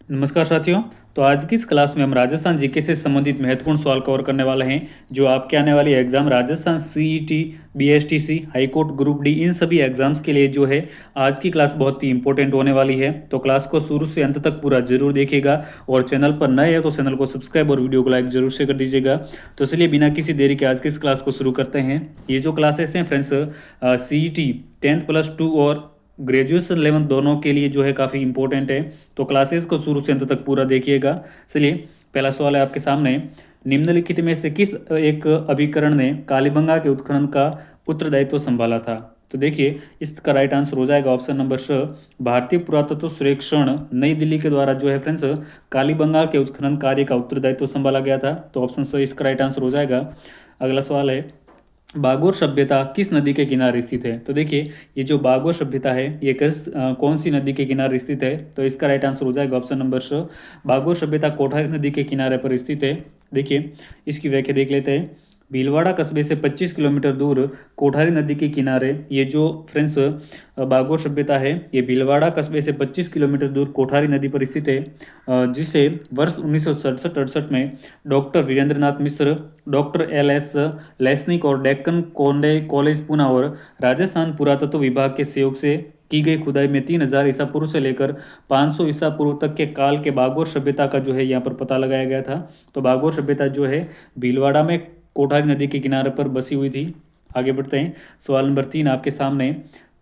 नमस्कार साथियों। तो आज की इस क्लास में हम राजस्थान जीके से संबंधित महत्वपूर्ण सवाल कवर करने वाले हैं जो आपके आने वाली exam Rajasthan CET, BSTC, high court, group D, इन सभी एग्जाम्स के लिए जो है आज की क्लास बहुत ही इंपॉर्टेंट होने वाली है। तो क्लास को शुरू से अंत तक पूरा जरूर देखिएगा और चैनल पर नए हैं तो चैनल को सब्सक्राइब और वीडियो को लाइक जरूर से कर दीजिएगा। तो चलिए बिना किसी देरी के आज की इस क्लास को शुरू करते हैं। ये जो क्लासेस हैं फ्रेंड्स, सीईटी 10+2 और ग्रेजुएशन लेवल दोनों के लिए जो है काफ़ी इंपॉर्टेंट है। तो क्लासेस को शुरू से अंत तक पूरा देखिएगा। चलिए पहला सवाल है आपके सामने। निम्नलिखित में से किस एक अभिकरण ने कालीबंगा के उत्खनन का उत्तरदायित्व संभाला था? तो देखिए इसका राइट आंसर हो जाएगा ऑप्शन नंबर स, भारतीय पुरातत्व सर्वेक्षण नई दिल्ली के द्वारा जो है फ्रेंड्स कालीबंगा के उत्खनन कार्य का उत्तरदायित्व संभाला गया था। तो ऑप्शन स इसका राइट आंसर हो जाएगा। अगला सवाल है, बागोर सभ्यता किस नदी के किनारे स्थित है? तो देखिए ये जो बागोर सभ्यता है ये कौन सी नदी के किनारे स्थित है? तो इसका राइट आंसर हो जाएगा ऑप्शन नंबर स, बागोर सभ्यता कोठारी नदी के किनारे पर स्थित है। देखिए इसकी व्याख्या देख लेते हैं। भीलवाड़ा कस्बे से 25 किलोमीटर दूर कोठारी नदी के किनारे ये जो फ्रेंड्स बागोर सभ्यता है ये भीलवाड़ा कस्बे से 25 किलोमीटर दूर कोठारी नदी पर स्थित है, जिसे वर्ष 1967-68 में डॉक्टर वीरेंद्रनाथ मिश्र, डॉक्टर एल एस लेस्निक और डेक्कन कोंडे कॉलेज पुणे और राजस्थान पुरातत्व विभाग के सहयोग से की गई खुदाई में 3000 ईसा पूर्व से लेकर 500 ईसा पूर्व तक के काल के बागोर सभ्यता का जो है यहाँ पर पता लगाया गया था। तो बागोर सभ्यता जो है भीलवाड़ा में कोठारी नदी के किनारे पर बसी हुई थी। आगे बढ़ते हैं। सवाल नंबर 3 आपके सामने।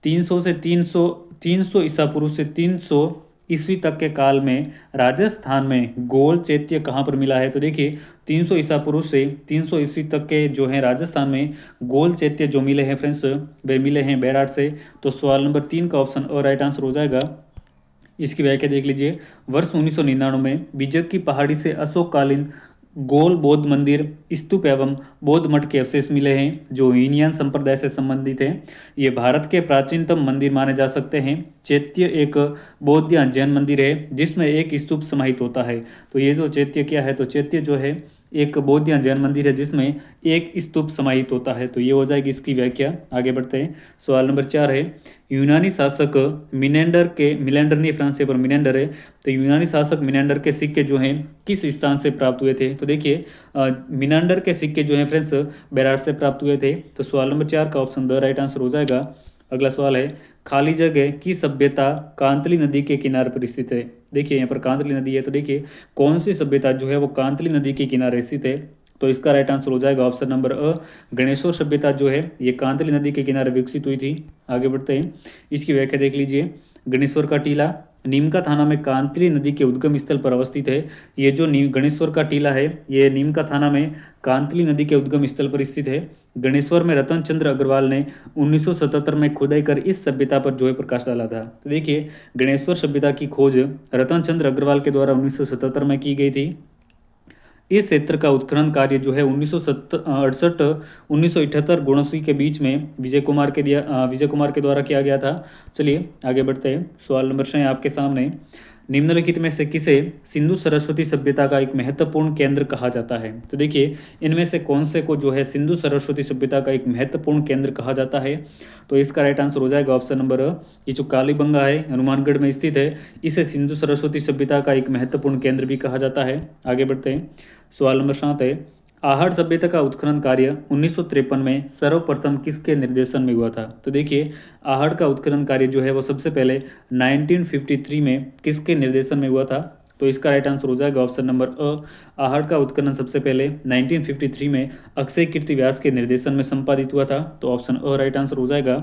300 ईसा पूर्व से 300 ईस्वी तक के काल में राजस्थान में गोल चैत्य कहाँ पर मिला है? तो देखिए 300 ईसा पूर्व से 300 ईस्वी तक के जो है राजस्थान में गोल चैत्य जो मिले हैं फ्रेंड्स वे मिले हैं बैराट से। तो सवाल नंबर 3 का ऑप्शन और राइट आंसर हो जाएगा। इसकी व्याख्या देख लीजिए। वर्ष 1999 में बीजक की पहाड़ी से अशोककालीन गोल बौद्ध मंदिर, स्तूप एवं बौद्ध मठ के अवशेष मिले हैं जो हीनयान संप्रदाय से संबंधित हैं। ये भारत के प्राचीनतम मंदिर माने जा सकते हैं। चैत्य एक बौद्ध या जैन मंदिर है जिसमें एक स्तूप समाहित होता है। तो ये जो चैत्य क्या है? तो चैत्य जो है एक बौद्ध या जैन मंदिर है जिसमें एक स्तूप समाहित होता है। तो ये हो जाएगी इसकी व्याख्या। आगे बढ़ते हैं। सवाल नंबर 4 है, यूनानी शासक मिनेंडर नहीं, फ्रांस पर मिनेंडर है। तो यूनानी शासक मिनेंडर के सिक्के जो हैं किस स्थान से प्राप्त हुए थे? तो देखिए मिनेंडर के सिक्के जो हैं फ्रेंड्स बेराट से प्राप्त हुए थे। तो सवाल नंबर 4 का ऑप्शन द राइट आंसर हो जाएगा। अगला सवाल है, खाली जगह की सभ्यता कांतली नदी के किनारे पर स्थित है। देखिए यहाँ पर कांतली नदी है। तो देखिए कौन सी सभ्यता जो है वो कांतली नदी के किनारे स्थित है? तो इसका राइट आंसर हो जाएगा ऑप्शन नंबर अ, गणेश्वर सभ्यता जो है ये कांतली नदी के किनारे विकसित हुई थी। आगे बढ़ते हैं। इसकी व्याख्या देख लीजिए। गणेश्वर का टीला नीमका थाना में कांतली नदी के उद्गम स्थल पर अवस्थित है। ये जो गणेश्वर का टीला है ये नीमका थाना में कांतली नदी के उद्गम स्थल पर स्थित है। गणेश्वर में रतन चंद्र अग्रवाल ने 1977 में खुदाई कर इस सभ्यता पर जो है प्रकाश डाला था। तो देखिए गणेश्वर सभ्यता की खोज रतन चंद्र अग्रवाल के द्वारा 1977 में की गई थी। इस क्षेत्र का उत्खनन कार्य जो है 1968 1978 गुणसी के बीच में विजय कुमार के द्वारा किया गया था। चलिए आगे बढ़ते हैं। सवाल नंबर 6 आपके सामने। निम्नलिखित में से किसे सिंधु सरस्वती सभ्यता का एक महत्वपूर्ण केंद्र कहा जाता है? तो देखिए इनमें से कौन से को जो है सिंधु सरस्वती सभ्यता का एक महत्वपूर्ण केंद्र कहा जाता है? तो इसका राइट आंसर हो जाएगा ऑप्शन नंबर अ, ये जो कालीबंगा है हनुमानगढ़ में स्थित है इसे सिंधु सरस्वती सभ्यता का एक महत्वपूर्ण केंद्र भी कहा जाता है। आगे बढ़ते हैं। सवाल नंबर 7 है, आहड़ सभ्यता का उत्खनन कार्य 1953 में सर्वप्रथम किसके निर्देशन में हुआ था? तो देखिए आहड़ का उत्खनन कार्य जो है वो सबसे पहले 1953 में किसके निर्देशन में हुआ था? तो इसका राइट आंसर हो जाएगा ऑप्शन नंबर अ, आहड़ का उत्खनन सबसे पहले 1953 में अक्षय कीर्ति व्यास के निर्देशन में संपादित हुआ था। तो ऑप्शन अ राइट आंसर हो जाएगा।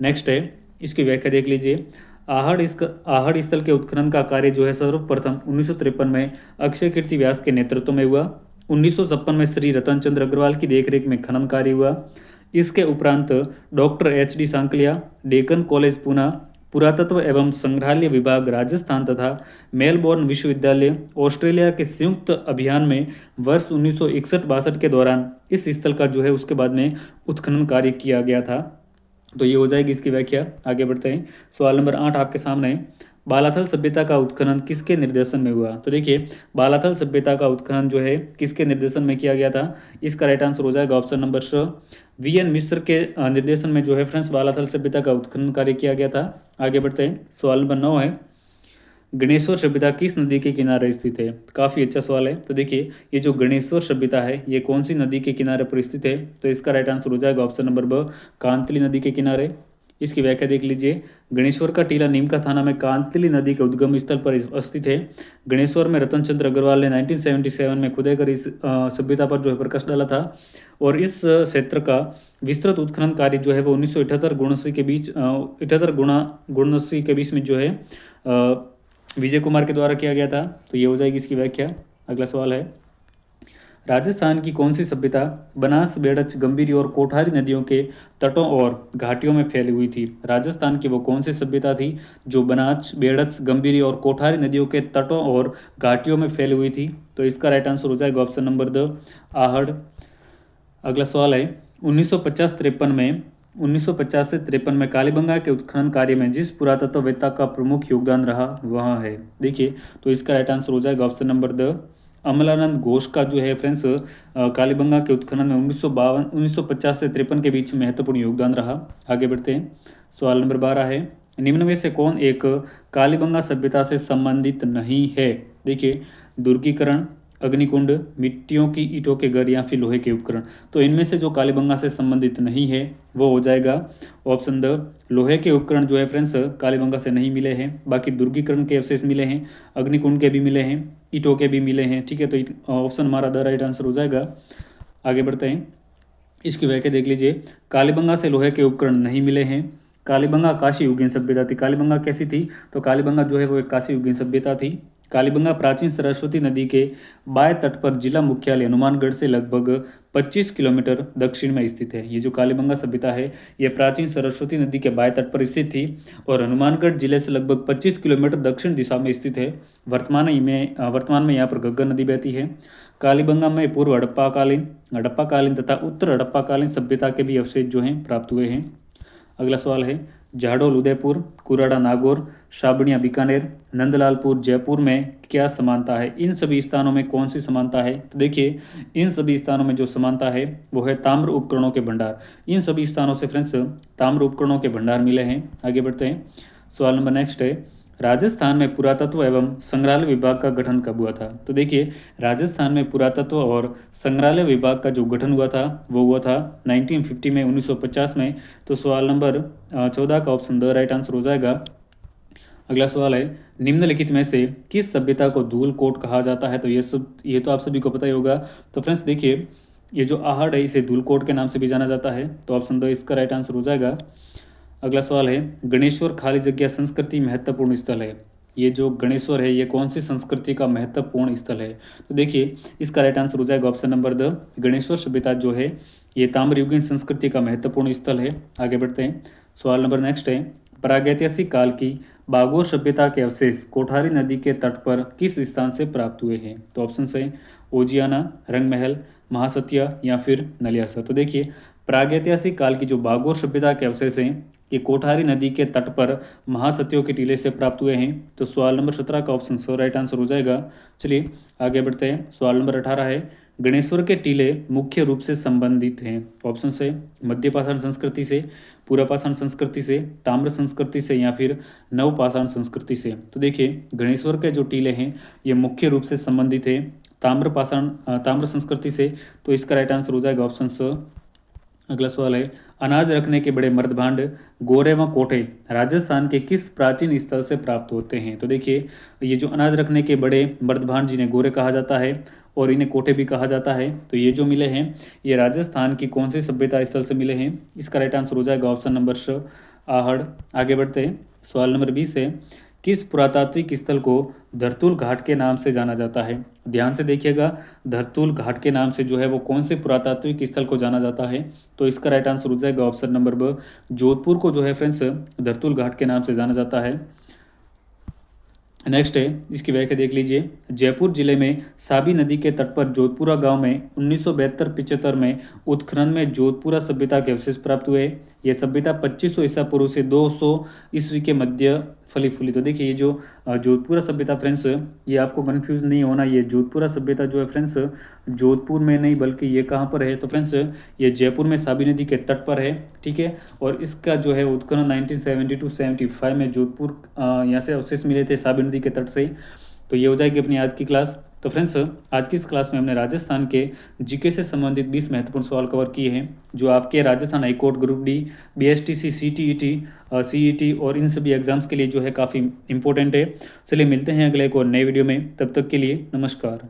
नेक्स्ट है, इसकी व्याख्या देख लीजिए। आहड़ स्थल के उत्खनन का कार्य जो है सर्वप्रथम 1953 में अक्षय कीर्ति व्यास के नेतृत्व में हुआ। 1956 में श्री रतनचंद्र अग्रवाल की देखरेख में खनन कार्य हुआ। इसके उपरांत doctor H D Sankalia, Deccan college Pune, पुरातत्व एवं संग्रहालय विभाग राजस्थान तथा मेलबोर्न विश्वविद्यालय ऑस्ट्रेलिया के संयुक्त अभियान में वर्ष 1961-62 के दौरान इस स्थल का जो है उसके बाद में उत्खनन कार्य किया गया था। तो ये हो जाएगी इसकी व्याख्या। आगे बढ़ते हैं। सवाल नंबर 8 आपके सामने। बालाथल सभ्यता का उत्खनन किसके निर्देशन में हुआ? तो देखिए बालाथल सभ्यता का उत्खनन जो है किसके निर्देशन में किया गया था? इसका राइट आंसर हो जाएगा ऑप्शन नंबर स, वी.एन. मिश्र के निर्देशन में जो है फ्रेंड्स बालाथल सभ्यता का उत्खनन कार्य किया गया था। आगे बढ़ते हैं। सवाल नंबर 9 है, गणेश्वर सभ्यता किस नदी के किनारे स्थित है? काफ़ी अच्छा सवाल है। तो देखिए ये जो गणेश्वर सभ्यता है ये कौन सी नदी के किनारे पर स्थित है? तो इसका राइट आंसर हो जाएगा ऑप्शन नंबर ब, कांतली नदी के किनारे। इसकी व्याख्या देख लीजिए। गणेश्वर का टीला नीम का थाना में कांतली नदी के उद्गम स्थल पर स्थित है। गणेश्वर में रतन चंद्र अग्रवाल ने 1977 में खुदाई कर इस सभ्यता पर जो है प्रकाश डाला था। और इस क्षेत्र का विस्तृत उत्खनन कार्य जो है वो 1978 गुणसी के बीच 78 गुणसी के बीच में जो है विजय कुमार के द्वारा किया गया था। तो ये हो जाएगी इसकी व्याख्या। अगला सवाल है, राजस्थान की कौन सी सभ्यता बनास, बेड़च, गंभीरी और कोठारी नदियों के तटों और घाटियों में फैली हुई थी? राजस्थान की वो कौन सी सभ्यता थी जो बनास, बेड़च, गंभीरी और कोठारी नदियों के तटों और घाटियों में फैली हुई थी? तो इसका राइट आंसर हो जाएगा ऑप्शन नंबर द, आहड़। अगला सवाल है, 1950 से 53 में कालीबंगा के उत्खनन कार्य में जिस पुरातत्ववेत्ता का प्रमुख योगदान रहा वह है? देखिए तो इसका राइट आंसर हो जाएगा option number the, Amalanand Ghosh का जो है फ्रेंड्स कालीबंगा के उत्खनन में 1950 से 53 के बीच महत्वपूर्ण योगदान रहा। आगे बढ़ते हैं। सवाल नंबर 12 है, निम्न में से कौन एक कालीबंगा सभ्यता से संबंधित नहीं है? देखिए, दुर्गीकरण, अग्निकुंड, मिट्टियों की ईंटों के घर या फिर लोहे के उपकरण। तो इनमें से जो कालीबंगा से संबंधित नहीं है वो हो जाएगा ऑप्शन द, लोहे के उपकरण जो है फ्रेंड्स कालीबंगा से नहीं मिले हैं। बाकी दुर्गीकरण के अवशेष मिले हैं, अग्निकुंड के भी मिले हैं, ईंटों के भी मिले हैं। ठीक है, तो ऑप्शन हमारा द राइट आंसर हो जाएगा। आगे बढ़ते हैं। इसकी व्याख्या देख लीजिए। कालीबंगा से लोहे के उपकरण नहीं मिले हैं। कालीबंगा काशी युगीन सभ्यता थी। कालीबंगा कैसी थी? तो कालीबंगा जो है वो एक काशी युगीन सभ्यता थी। कालीबंगा प्राचीन सरस्वती नदी के बाएं तट पर जिला मुख्यालय हनुमानगढ़ से लगभग 25 किलोमीटर दक्षिण में स्थित है। ये जो कालीबंगा सभ्यता है ये प्राचीन सरस्वती नदी के बाएं तट पर स्थित थी और हनुमानगढ़ जिले से लगभग 25 किलोमीटर दक्षिण दिशा में स्थित है। वर्तमान में यहाँ पर घग्गर नदी बहती है। कालीबंगा में पूर्व हड़प्पाकालीन तथा उत्तर हड़प्पाकालीन सभ्यता के भी अवशेष जो हैं प्राप्त हुए हैं। अगला सवाल है, जाडोल उदयपुर, कुराड़ा नागौर, शाबणिया बीकानेर, नंदलालपुर जयपुर में क्या समानता है? इन सभी स्थानों में कौन सी समानता है? तो देखिए इन सभी स्थानों में जो समानता है वो है ताम्र उपकरणों के भंडार। इन सभी स्थानों से फ्रेंड्स ताम्र उपकरणों के भंडार मिले हैं। आगे बढ़ते हैं। सवाल नंबर नेक्स्ट है, राजस्थान में पुरातत्व एवं संग्रहालय विभाग का गठन कब हुआ था? तो देखिए राजस्थान में पुरातत्व और संग्रहालय विभाग का जो गठन हुआ था वो हुआ था 1950 में, 1950 में। तो सवाल नंबर 14 का ऑप्शन द राइट आंसर हो जाएगा। अगला सवाल है, निम्नलिखित में से किस सभ्यता को धूलकोट कहा जाता है? तो ये तो आप सभी को पता ही होगा। तो फ्रेंड्स देखिए ये जो आहड़ है इसे धूलकोट के नाम से भी जाना जाता है। तो ऑप्शन द इसका राइट आंसर हो जाएगा। अगला सवाल है, गणेश्वर खाली जगह संस्कृति महत्वपूर्ण स्थल है। ये जो गणेश्वर है ये कौन सी संस्कृति का महत्वपूर्ण स्थल है? तो देखिए इसका राइट आंसर हो जाएगा ऑप्शन नंबर द, गणेश्वर सभ्यता जो है ये ताम्रयुगीन संस्कृति का महत्वपूर्ण स्थल है। आगे बढ़ते हैं। सवाल नंबर नेक्स्ट है, प्रागैतिहासिक काल की बागोर सभ्यता के अवशेष कोठारी नदी के तट पर किस स्थान से प्राप्त हुए हैं? तो ऑप्शन है ओजियाना, रंगमहल, महासत्या या फिर नलियासर। तो देखिए प्रागैतिहासिक काल की जो बागोर सभ्यता के अवशेष हैं ये कोठारी नदी के तट पर महासत्यों के टीले से प्राप्त हुए हैं। तो सवाल नंबर 17 का ऑप्शन स राइट आंसर हो जाएगा। चलिए आगे बढ़ते हैं। सवाल नंबर 18 है, गणेश्वर के टीले मुख्य रूप से संबंधित हैं। ऑप्शन से मध्यपाषाण संस्कृति से, पूर्वपाषाण संस्कृति से, ताम्र संस्कृति से या फिर नवपाषाण संस्कृति से। तो देखिए गणेश्वर के जो टीले हैं ये मुख्य रूप से संबंधित है ताम्र संस्कृति से। तो इसका राइट आंसर हो जाएगा ऑप्शन स। अगला सवाल है, अनाज रखने के बड़े मर्दभांड गोरे व कोठे राजस्थान के किस प्राचीन स्थल से प्राप्त होते हैं? तो देखिए ये जो अनाज रखने के बड़े मर्दभांड जिन्हें गोरे कहा जाता है और इन्हें कोठे भी कहा जाता है, तो ये जो मिले हैं ये राजस्थान की कौन सी सभ्यता स्थल से मिले हैं? इसका राइट आंसर हो जाएगा ऑप्शन नंबर स, आहड़। आगे बढ़ते हैं। सवाल नंबर 20 है, किस पुरातात्विक स्थल को धरतुल घाट के नाम से जाना जाता है? ध्यान से देखिएगा, धरतुल घाट के नाम से जो है वो कौन से पुरातात्विक स्थल को जाना जाता है? तो इसका राइट आंसर हो जाएगा ऑप्शन नंबर ब, जोधपुर को जो है फ्रेंड्स धरतुल घाट के नाम से जाना जाता है। नेक्स्ट है, इसकी व्याख्या देख लीजिए। जयपुर जिले में साबी नदी के तट पर जोधपुरा गांव में 1972-75 में उत्खनन में जोधपुरा सभ्यता के अवशेष प्राप्त हुए। यह सभ्यता 2500 ईसा पूर्व से 200 ईस्वी के मध्य फली फूली। तो देखिए ये जो जोधपुरा सभ्यता फ्रेंड्स, ये आपको कंफ्यूज नहीं होना, ये जोधपुरा सभ्यता जो है फ्रेंड्स जोधपुर में नहीं बल्कि ये कहाँ पर है तो फ्रेंड्स ये जयपुर में साबी नदी के तट पर है, ठीक है। और इसका जो है उत्खनन 1972-75 में जोधपुर यहाँ से अवशेष मिले थे साबी नदी के तट से। तो ये हो जाएगी अपनी आज की क्लास। तो फ्रेंड्स आज की इस क्लास में हमने राजस्थान के जीके से संबंधित 20 महत्वपूर्ण सवाल कवर किए हैं, जो आपके Rajasthan high court, group D, BSTC, CTET, CET और इन सभी एग्जाम्स के लिए जो है काफ़ी इंपॉर्टेंट है। चलिए मिलते हैं अगले एक और नए वीडियो में, तब तक के लिए नमस्कार।